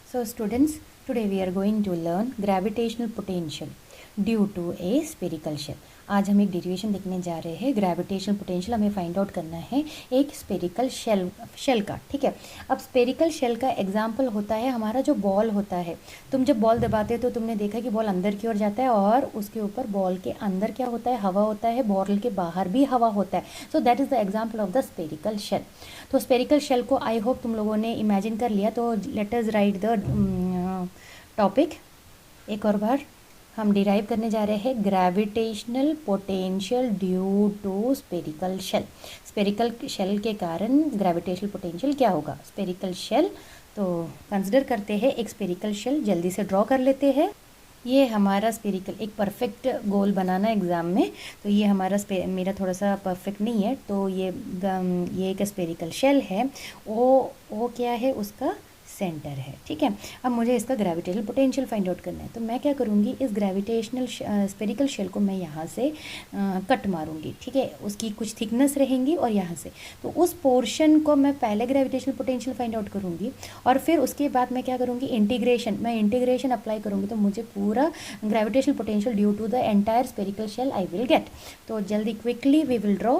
So students, today we are going to learn gravitational potential due to a spherical shell. आज हम एक derivation देखने जा रहे हैं। ग्रेविटेशनल पोटेंशियल हमें फाइंड आउट करना है एक स्पेरिकल शेल का। ठीक है, अब स्पेरिकल शेल का एग्जांपल होता है हमारा जो बॉल होता है। तुम जब बॉल दबाते हो तो तुमने देखा कि बॉल अंदर की ओर जाता है और उसके ऊपर बॉल के अंदर क्या होता है, हवा होता है, बॉल के बाहर भी हवा होता है। So that is the example of the spherical shell. तो स्पेरिकल शेल को आई होप तुम लोगों ने इमेजिन कर लिया। तो let us write the topic एक और बार। हम डिराइव करने जा रहे हैं gravitational potential due to spherical shell. Spherical shell के कारण ग्रेविटेशनल पोटेंशियल क्या होगा। स्पेरिकल शेल, तो कंसिडर करते हैं एक स्पेरिकल शेल, जल्दी से ड्रॉ कर लेते हैं। ये हमारा स्पेरिकल एक परफेक्ट गोल बनाना एग्ज़ाम में, तो ये हमारा मेरा थोड़ा सा परफेक्ट नहीं है, तो ये एक स्पेरिकल शेल है। वो क्या है, उसका सेंटर है। ठीक है, अब मुझे इसका ग्रेविटेशनल पोटेंशियल फाइंड आउट करना है। तो मैं क्या करूँगी, इस ग्रेविटेशनल स्पेरिकल शेल को मैं यहाँ से कट मारूंगी। ठीक है, उसकी कुछ थिकनेस रहेंगी और यहाँ से, तो उस पोर्शन को मैं पहले ग्रेविटेशनल पोटेंशियल फाइंड आउट करूँगी और फिर उसके बाद मैं क्या करूँगी, मैं इंटीग्रेशन अप्लाई करूँगी, तो मुझे पूरा gravitational potential due to the entire spherical shell I will get. तो जल्दी क्विकली वी विल ड्रॉ।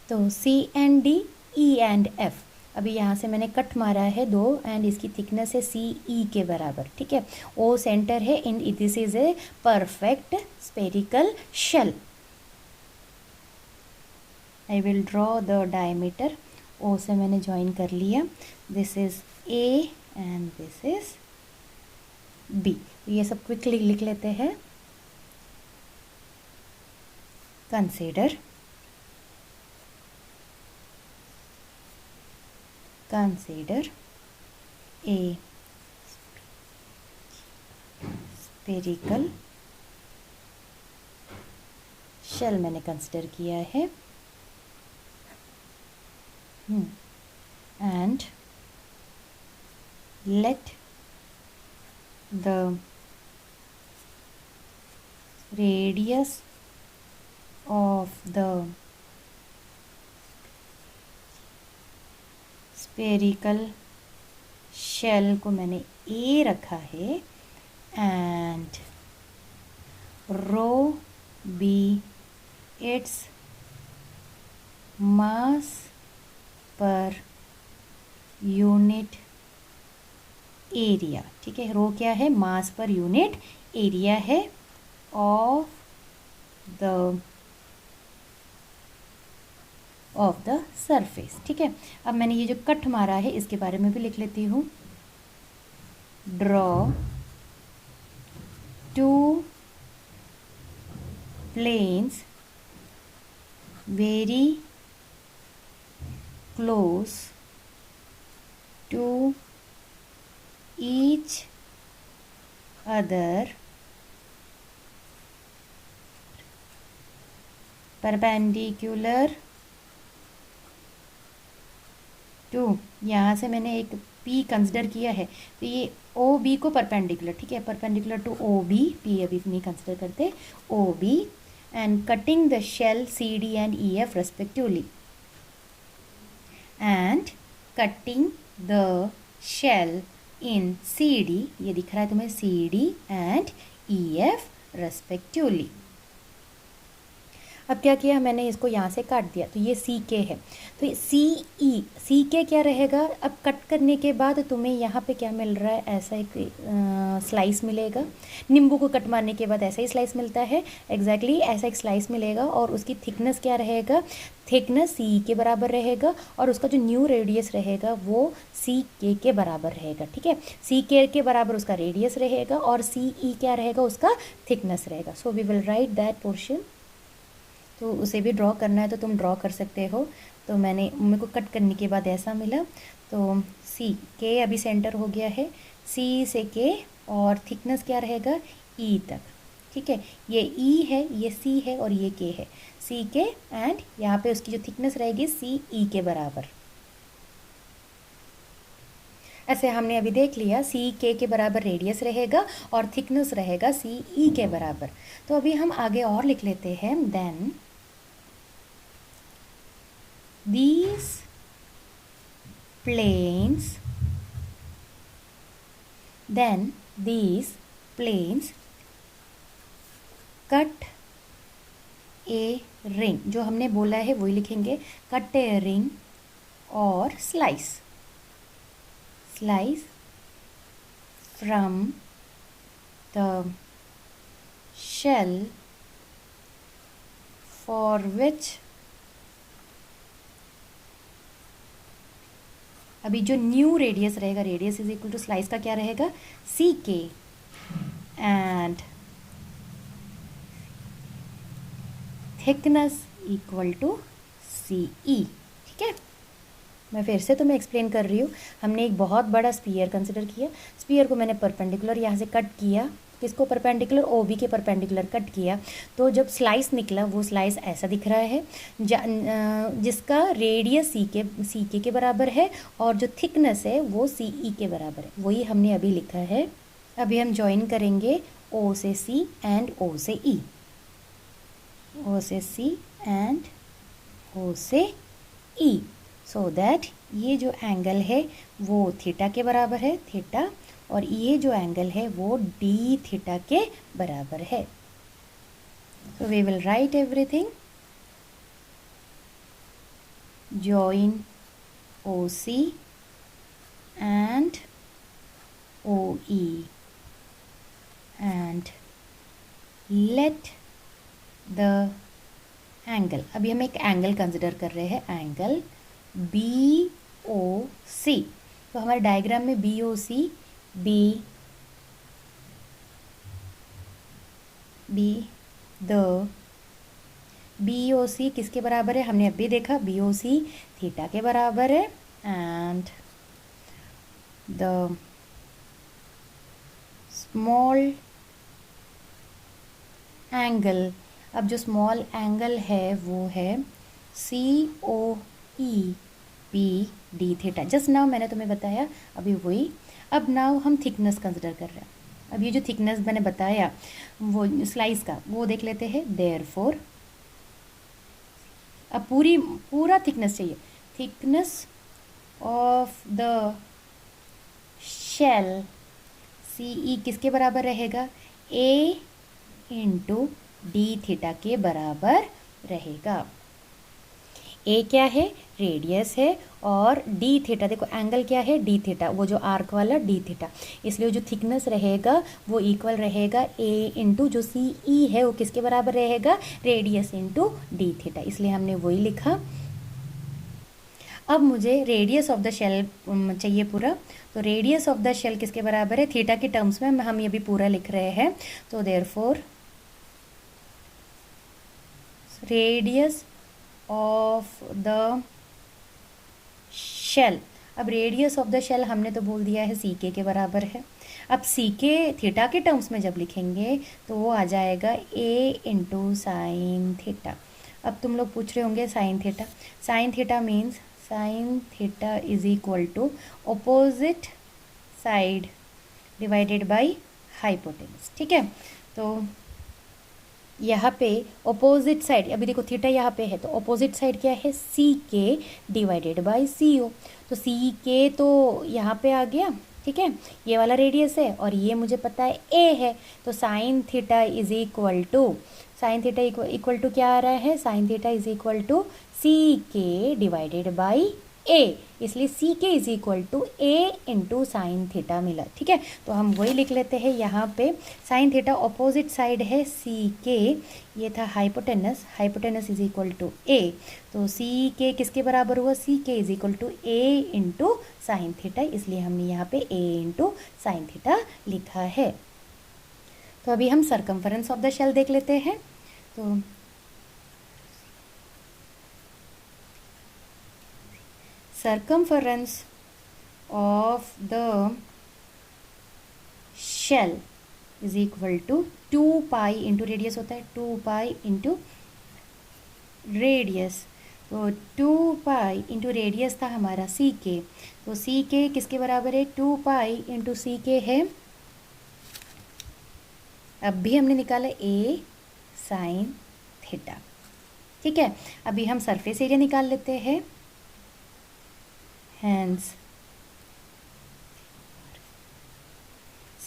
तो C and D, E and F, अभी यहाँ से मैंने कट मारा है दो एंड इसकी थिकनेस है सी ई के बराबर। ठीक है, ओ सेंटर है in, this is a perfect spherical shell. I will draw the diameter. O से मैंने ज्वाइन कर लिया, this is A and this is B. ये सब क्विकली लिख लेते हैं। कंसीडर a spherical shell, मैंने कंसिडर किया है, and let the radius of the spherical shell को मैंने ए रखा है and rho be its mass per unit area. ठीक है, रो क्या है, मास पर यूनिट एरिया है ऑफ द सरफेस। ठीक है, अब मैंने ये जो कट मारा है इसके बारे में भी लिख लेती हूँ। Draw two planes very close to each other perpendicular to, यहाँ से मैंने एक P कंसिडर किया है, तो ये ओ बी को परपेंडिकुलर। ठीक है, perpendicular to O B, P अभी नहीं कंसिडर करते, O B, and cutting the shell C D and E F respectively, and cutting the shell in C D, ये दिख रहा है तुम्हें, C D and E F respectively. अब क्या किया मैंने, इसको यहाँ से काट दिया, तो ये सी के है, तो ये सी के क्या रहेगा। अब कट करने के बाद तुम्हें यहाँ पे क्या मिल रहा है, ऐसा एक स्लाइस मिलेगा। नींबू को कट मारने के बाद ऐसा ही स्लाइस मिलता है, एग्जैक्टली ऐसा एक स्लाइस मिलेगा, और उसकी थिकनेस क्या रहेगा, थिकनेस सी के बराबर रहेगा, और उसका जो न्यू रेडियस रहेगा वो सी के बराबर रहेगा। ठीक है, सी के बराबर उसका रेडियस रहेगा और सी ई क्या रहेगा, उसका थिकनेस रहेगा। So we will write that portion. तो उसे भी ड्रॉ करना है तो तुम ड्रॉ कर सकते हो। तो मेरे को कट करने के बाद ऐसा मिला, तो सी के अभी सेंटर हो गया है, सी से के, और थिकनेस क्या रहेगा, ई तक। ठीक है, ये ई है, ये सी है और ये के है, सी के, एंड यहाँ पे उसकी जो थिकनेस रहेगी सी ई के बराबर। ऐसे हमने अभी देख लिया, सी के बराबर रेडियस रहेगा और थिकनेस रहेगा सी ई के बराबर। तो अभी हम आगे और लिख लेते हैं, then these planes then these planes cut a ring, जो हमने बोला है वही लिखेंगे, कट ए रिंग और slice from the shell for which, अभी जो न्यू रेडियस रहेगा, radius is equal to slice का क्या रहेगा, C K, and thickness equal to C E. ठीक है, मैं फिर से तुम्हें एक्सप्लेन कर रही हूँ। हमने एक बहुत बड़ा स्पीयर कंसिडर किया, स्पीयर को मैंने परपेंडिकुलर यहाँ से कट किया, किसको परपेंडिकुलर, ओ बी के परपेंडिकुलर कट किया, तो जब स्लाइस निकला वो स्लाइस ऐसा दिख रहा है, जिसका रेडियस सी के बराबर है और जो थिकनेस है वो सी ई के बराबर है, वही हमने अभी लिखा है। अभी हम ज्वाइन करेंगे ओ से सी एंड ओ से ई, ओ से सी एंड ओ से ई, सो दैट ये जो एंगल है वो थीटा के बराबर है, थीटा, और ये जो एंगल है वो डी थीटा के बराबर है। So we will write everything, join O C and O E and let the angle, अभी हम एक एंगल कंसिडर कर रहे हैं, एंगल बी ओ सी। तो हमारे डायग्राम में B O C, B the B O C किसके बराबर है, हमने अभी देखा, बी ओ सी थीटा के बराबर है, एंड द स्मॉल एंगल, अब जो स्मॉल एंगल है वो है C O E B D theta, just now मैंने तुम्हें बताया अभी वही। अब नाउ हम थिकनेस कंसिडर कर रहे हैं, अब ये जो थिकनेस मैंने बताया वो स्लाइस का, वो देख लेते हैं। देयरफॉर अब पूरा थिकनेस चाहिए, थिकनेस ऑफ द शेल सी ई किसके बराबर रहेगा, ए इंटू डी थीटा के बराबर रहेगा। ए क्या है, रेडियस है, और डी थीटा, देखो एंगल क्या है, डी थीटा, वो जो आर्क वाला डी थीटा, इसलिए जो थिकनेस रहेगा वो इक्वल रहेगा ए इंटू जो सी ई है वो किसके बराबर रहेगा, रेडियस इंटू डी थीटा, इसलिए हमने वही लिखा। अब मुझे रेडियस ऑफ द शेल चाहिए पूरा, तो रेडियस ऑफ द शेल किसके बराबर है, थीटा के टर्म्स में हम ये भी पूरा लिख रहे हैं, तो therefore radius of the shell, अब रेडियस ऑफ द शेल हमने तो बोल दिया है सी के बराबर है। अब सी के थीटा के टर्म्स में जब लिखेंगे तो वो आ जाएगा ए इंटू साइन थीटा। अब तुम लोग पूछ रहे होंगे sine theta means sine theta is equal to opposite side divided by hypotenuse. ठीक है, तो यहाँ पे अपोजिट साइड, अभी देखो थीटा यहाँ पे है तो अपोजिट साइड क्या है, सी के डिवाइडेड बाय सी ओ, तो सी के तो यहाँ पे आ गया। ठीक है, ये वाला रेडियस है और ये मुझे पता है ए है, तो sine theta is equal to, sine theta equal to क्या आ रहा है, sine theta is equal to C K divided by A, इसलिए C K is equal to A into sine theta मिला। ठीक है, तो हम वही लिख लेते हैं यहाँ पे, साइन थीटा अपोजिट साइड है सी के, ये था hypotenuse is equal to a, तो सी के किसके बराबर हुआ, C K is equal to A into sine theta, इसलिए हमने यहाँ पे ए इंटू साइन थीटा लिखा है। तो अभी हम सर्कमफरेंस ऑफ द शेल देख लेते हैं, तो circumference of the shell is equal to 2 pi into radius होता है, 2 पाई इंटू रेडियस, तो 2 पाई इंटू रेडियस था हमारा सी के, तो सी के किसके बराबर है, 2 पाई इंटू सी के है, अब भी हमने निकाला ए साइन थीटा। ठीक है, अभी हम सरफेस एरिया निकाल लेते हैं, hence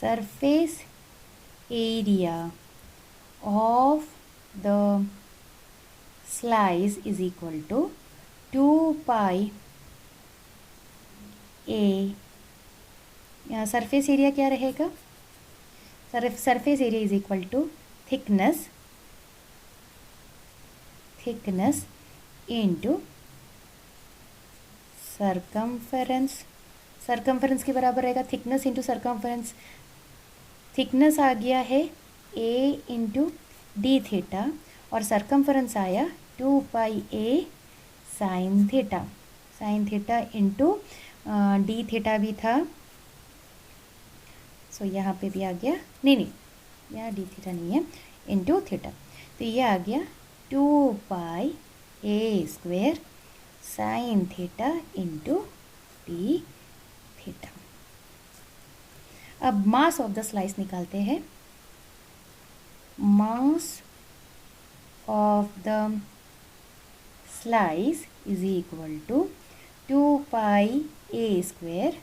surface area of the slice is equal to 2 pi A, यहाँ सरफेस एरिया क्या रहेगा, surface area is equal to thickness into circumference के बराबर रहेगा थिकनेस इंटू सरकमफेरेंस। थिकनेस आ गया है ए इंटू डी थीटा और सरकमफेरेंस आया 2 pi A sine theta into D theta भी था, सो यहाँ पे भी आ गया, नहीं यहाँ डी थीटा नहीं है, इंटू थीटा, तो ये आ गया 2 pi A square sine theta into D theta. अब मास ऑफ द स्लाइस निकालते हैं। Mass of the slice is equal to 2 pi A square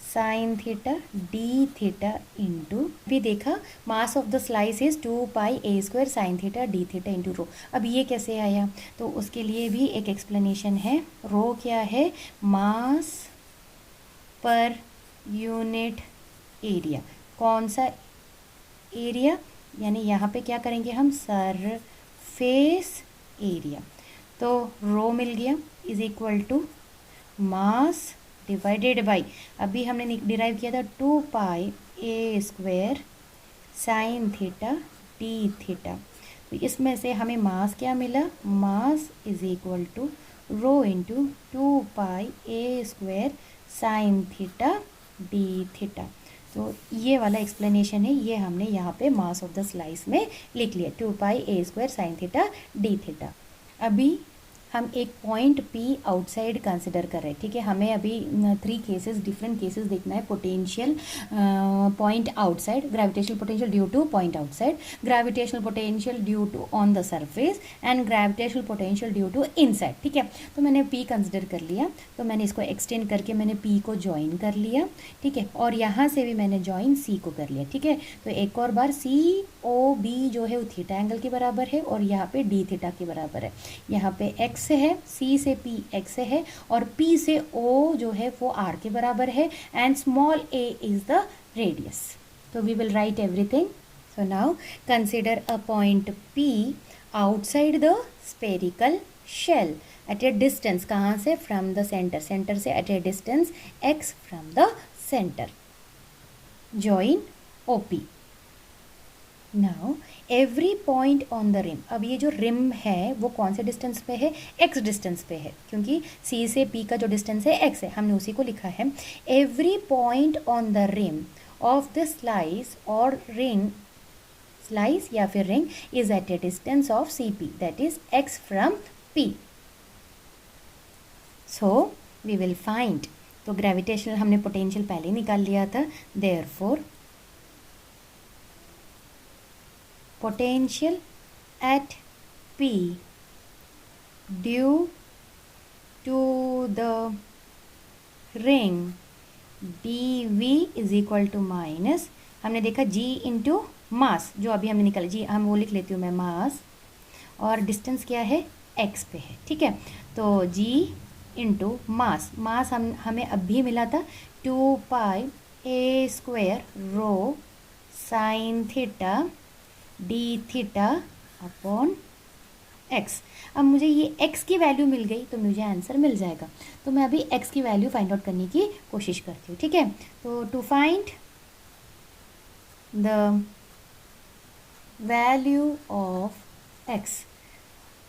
sine theta D theta into, भी देखा mass of the slice is 2 pi A square sine theta D theta into rho. अब ये कैसे आया, तो उसके लिए भी एक एक्सप्लेनेशन है। रो क्या है, मास पर यूनिट एरिया, कौन सा एरिया, यानी यहाँ पे क्या करेंगे हम, सरफेस एरिया, तो रो मिल गया is equal to mass divided by, अभी हमने डिराइव किया था 2 pi A square sine theta D theta, तो इसमें से हमें मास क्या मिला, mass is equal to rho into 2 pi A square sine theta D theta. तो ये वाला एक्सप्लेनेशन है, ये हमने यहाँ पे मास ऑफ द स्लाइस में लिख लिया 2 pi A square sine theta D theta. अभी हम एक पॉइंट P आउटसाइड कंसिडर कर रहे हैं, ठीक है। हमें अभी 3 केसेस, डिफरेंट केसेस देखना है। Potential point outside, gravitational potential due to point outside, gravitational potential due to on the surface and gravitational potential due to inside, ठीक है। तो मैंने P कंसिडर कर लिया, तो मैंने इसको एक्सटेंड करके मैंने P को ज्वाइन कर लिया, ठीक है, और यहाँ से भी मैंने ज्वाइन C को कर लिया, ठीक है। तो एक और बार COB जो है वो थीटा एंगल के बराबर है और यहाँ पे डी थीटा के बराबर है। यहाँ पे x से है, C से P x से है और P से O जो है वो R के बराबर है and small a is the radius. तो we will write everything. So now consider a point P outside the spherical shell at a distance, कहाँ से, फ्रॉम द सेंटर, सेंटर से at a distance x from the centre, join OP। Now every point on the rim, अब ये जो rim है वो कौन से डिस्टेंस पे है, x डिस्टेंस पे है, क्योंकि C से P का जो डिस्टेंस है x है, हमने उसी को लिखा है। Every point on the rim of the slice और रिंग, स्लाइस या फिर ring is at a distance of CP, that is x from P। So we will find, तो ग्रेविटेशनल हमने पोटेंशियल पहले निकाल लिया था, therefore potential at P due to the ring dV is equal to minus, हमने देखा G into mass, जो अभी हमने निकाला, जी हम वो लिख लेती हूँ मैं, मास, और डिस्टेंस क्या है, x पे है, ठीक है। तो G इंटू मास, मास हमें अभी मिला था 2 पाई ए square rho sine theta D theta upon x। अब मुझे ये x की वैल्यू मिल गई तो मुझे आंसर मिल जाएगा, तो मैं अभी x की वैल्यू फाइंड आउट करने की कोशिश करती हूँ, ठीक है। तो to find the value of x,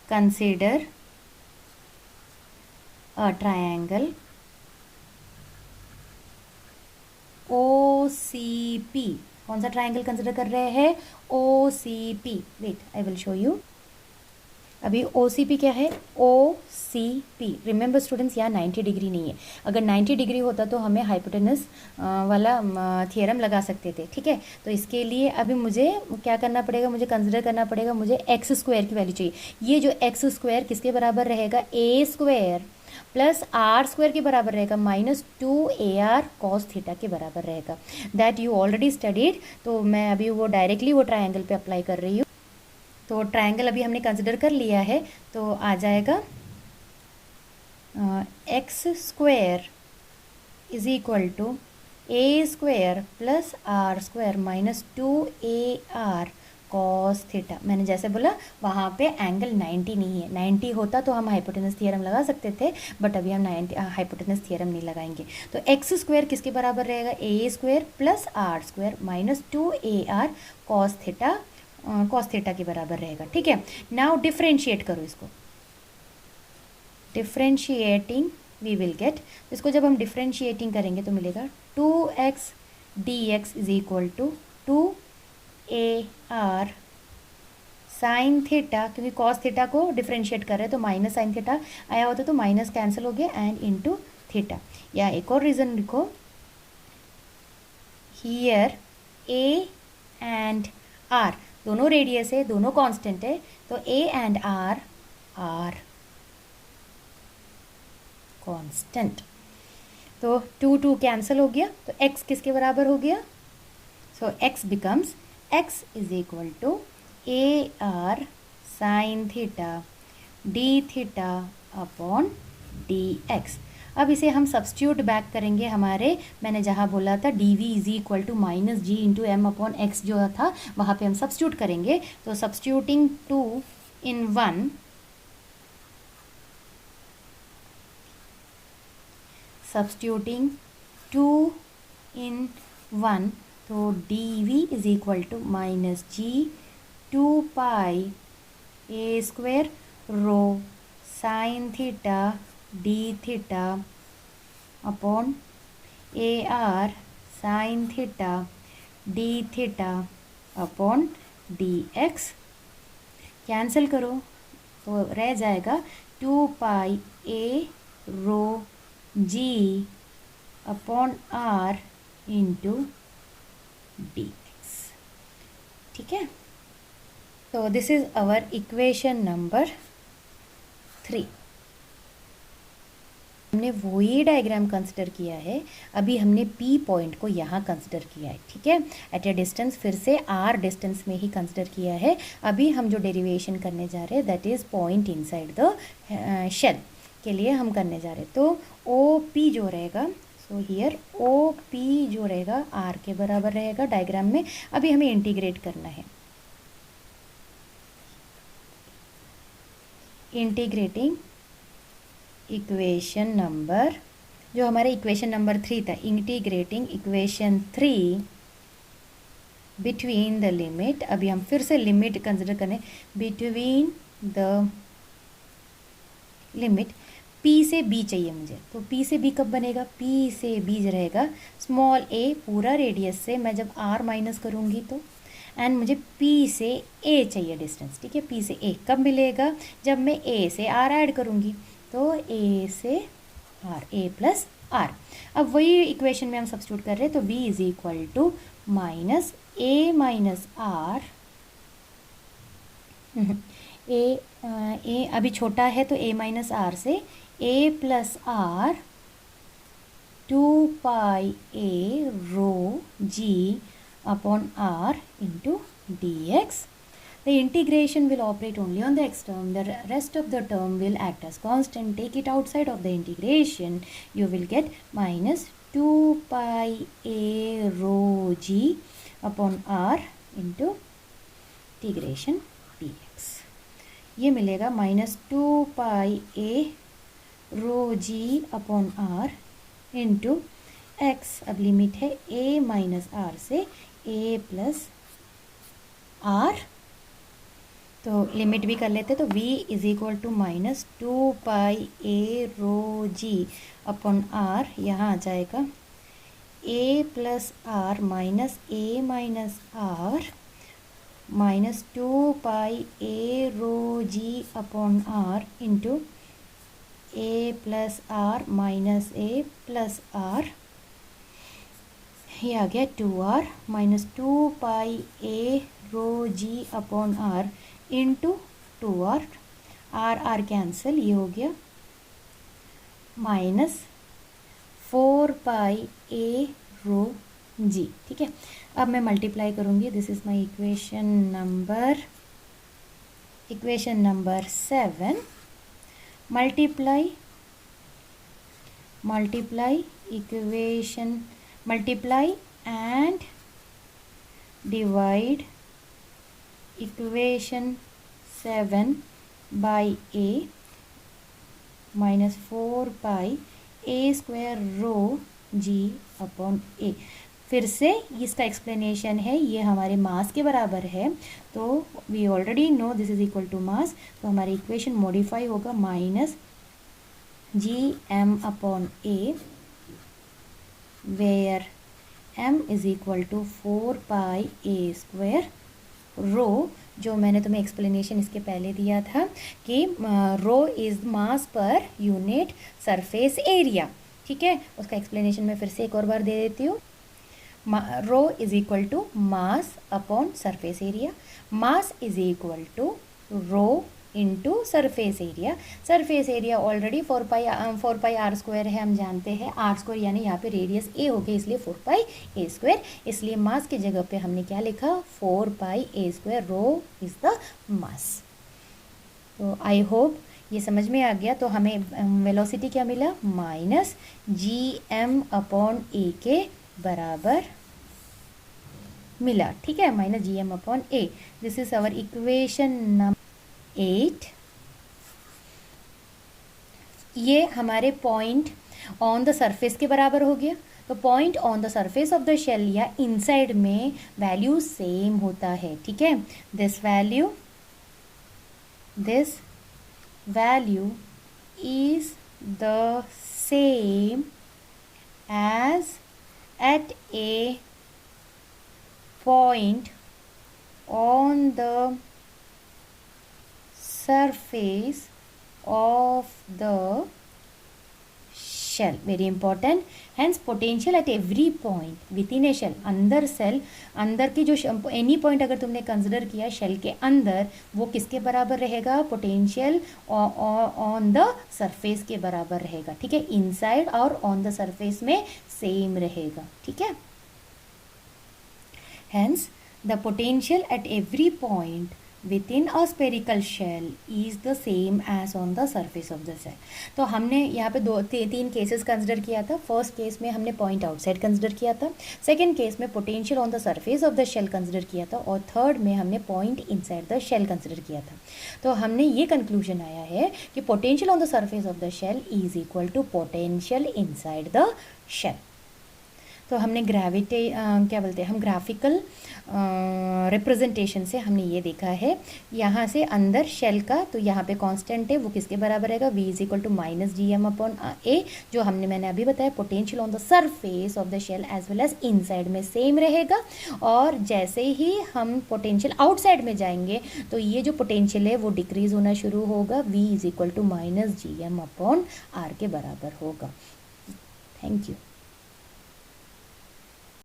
consider a triangle OCP, कौन सा ट्राइंगल कंसिडर कर रहे हैं, OCP। Wait, I will show you. अभी OCP क्या है, OCP, रिमेंबर स्टूडेंट्स, यहाँ 90 डिग्री नहीं है, अगर 90 डिग्री होता तो हमें हाइपोटेनस वाला थियरम लगा सकते थे, ठीक है। तो इसके लिए अभी मुझे क्या करना पड़ेगा, मुझे कंसिडर करना पड़ेगा, मुझे x स्क्वायर की वैल्यू चाहिए। ये जो x स्क्वायर किसके बराबर रहेगा, a square plus R square के बराबर रहेगा माइनस 2AR कॉस थीटा के बराबर रहेगा। That you already studied. तो मैं अभी वो डायरेक्टली वो ट्राइंगल पे अप्लाई कर रही हूँ। तो ट्राइंगल अभी हमने कंसिडर कर लिया है, तो आ जाएगा x square is equal to a square plus R square minus 2AR cos theta. मैंने जैसे बोला वहाँ पे एंगल 90 नहीं है, 90 होता तो हम हाइपोटेनस थ्योरम लगा सकते थे, बट अभी हम 90 हाइपोटेनस थ्योरम नहीं लगाएंगे। तो एक्स स्क्वायर किसके बराबर रहेगा, a square plus R square minus 2AR cos theta के बराबर रहेगा। ठीक है, नाउ डिफ्रेंशिएट करो इसको। डिफ्रेंशिएटिंग वी विल गेट, इसको जब हम डिफ्रेंशिएटिंग करेंगे तो मिलेगा 2x dx is equal to 2AR sine theta, क्योंकि कॉस थीटा को डिफ्रेंशिएट कर रहे हैं तो माइनस साइन थीटा आया होता तो माइनस कैंसिल हो गया एंड इनटू थीटा। या एक और रीजन लिखो, हियर A एंड R दोनों रेडियस है, दोनों कांस्टेंट है, तो A and R are constant. तो 2 कैंसिल हो गया, तो x किसके बराबर हो गया, so x becomes x is equal to AR sine theta D theta upon dx। अब इसे हम सब्स्टिट्यूट बैक करेंगे हमारे, मैंने जहाँ बोला था dv is equal to minus G into M upon x जो था वहाँ पे हम सब्स्टिट्यूट करेंगे। तो सब्स्टिट्यूटिंग 2 in 1, सब्स्टिट्यूटिंग 2 in 1, तो dv is equal to minus G 2 pi A square rho sine theta D theta upon AR sine theta D theta upon dx। Cancel करो तो रह जाएगा 2 pi a rho ji upon R into dx। ठीक है, तो this is our equation number 3। हमने वही diagram consider किया है, अभी हमने P पॉइंट को यहाँ कंसिडर किया है। ठीक है, एट ए डिस्टेंस, फिर से R डिस्टेंस में ही कंसिडर किया है। अभी हम जो डेरिवेशन करने जा रहे हैं that is point inside the shell के लिए हम करने जा रहे हैं। तो OP जो रहेगा, सो हियर OP जो रहेगा R के बराबर रहेगा डायग्राम में। अभी हमें इंटीग्रेट करना है, इंटीग्रेटिंग इक्वेशन नंबर, जो हमारे इक्वेशन नंबर 3 था, integrating equation 3 between the limit. अभी हम फिर से लिमिट कंसिडर करें, बिटवीन द लिमिट P से B चाहिए मुझे। तो P से B कब बनेगा, P से B रहेगा स्मॉल a पूरा रेडियस से, मैं जब R माइनस करूँगी तो, एंड मुझे P से A चाहिए डिस्टेंस। ठीक है, P से A कब मिलेगा, जब मैं A से R ऐड करूँगी, तो A से R, A प्लस R। अब वही इक्वेशन में हम सब्स्टिट्यूट कर रहे हैं, तो V is equal to minus A minus R, A अभी छोटा है तो A माइनस R से A plus R 2 pi A rho G upon R into dx. The integration will operate only on the x term. The rest of the term will act as constant. Take it outside of the integration. You will get minus 2 pi A rho G upon R into integration dx. ये मिलेगा minus 2 pi A rho G upon R into x. अब limit है A minus R से A plus R, तो limit भी कर लेते, तो V is equal to minus 2 pi A rho G upon R, यहाँ आ जाएगा A plus R minus A minus R minus 2 pi A rho G upon R into A plus R minus A plus R, ये आ गया 2R minus 2 pi A rho G upon R into 2R, R R cancel, ये हो गया minus 4 pi a rho जी। ठीक है, अब मैं मल्टीप्लाई करूँगी। This is my equation number 7। Multiply equation, multiply and divide equation 7 by a minus 4 pi A square rho ji upon a. फिर से इसका एक्सप्लेनेशन है, ये हमारे मास के बराबर है, तो we already know this is equal to mass, तो हमारी इक्वेशन मॉडिफाई होगा minus G M upon a, where m is equal to 4 pi A square rho, जो मैंने तुम्हें एक्सप्लेनेशन इसके पहले दिया था कि रो is mass per unit surface area. ठीक है, उसका एक्सप्लेनेशन मैं फिर से एक और बार दे देती हूँ। Rho is equal to mass upon surface area, mass is equal to rho into surface area. Surface area already 4 pi R square है, हम जानते हैं। आर स्क्वायर यानी यहाँ पे रेडियस ए हो गया, इसलिए 4 पाई ए स्क्वायर। इसलिए मास की जगह पे हमने क्या लिखा, 4 pi A square, rho is the mass. तो आई होप ये समझ में आ गया। तो हमें वेलोसिटी क्या मिला, minus G M upon A के बराबर मिला। ठीक है, minus G M upon A. This is our equation number 8। ये हमारे पॉइंट ऑन द सरफेस के बराबर हो गया। तो point on the surface of the shell या इनसाइड में वैल्यू सेम होता है। ठीक है, this value is the same as at a point on the surface of the shell, very important। hence potential at every point within a shell, अंदर cell, अंदर की जो एनी पॉइंट अगर तुमने कंसिडर किया शेल के अंदर, वो किसके बराबर रहेगा, पोटेंशियल ऑन द सरफेस के बराबर रहेगा। ठीक है, इनसाइड और ऑन द सरफेस में सेम रहेगा। ठीक है, hence the potential at every point within a spherical shell is the same as on the surface of the shell। तो हमने यहाँ पे तीन केसेस कंसिडर किया था। फर्स्ट केस में हमने पॉइंट आउटसाइड कंसिडर किया था, सेकंड केस में potential on the surface of the shell consider किया था, और थर्ड में हमने point inside the shell consider किया था। तो हमने ये कंक्लूजन आया है कि potential on the surface of the shell is equal to potential inside the shell. तो हमने हम ग्राफिकल रिप्रेजेंटेशन से हमने ये देखा है, यहाँ से अंदर शेल का, तो यहाँ पे कांस्टेंट है, वो किसके बराबर रहेगा, v is equal to minus G M upon a, जो मैंने अभी बताया potential on the surface of the shell as well as inside में सेम रहेगा। और जैसे ही हम पोटेंशियल आउटसाइड में जाएंगे तो ये जो पोटेंशियल है वो डिक्रीज होना शुरू होगा, v is equal to minus G M upon R के बराबर होगा। Thank you.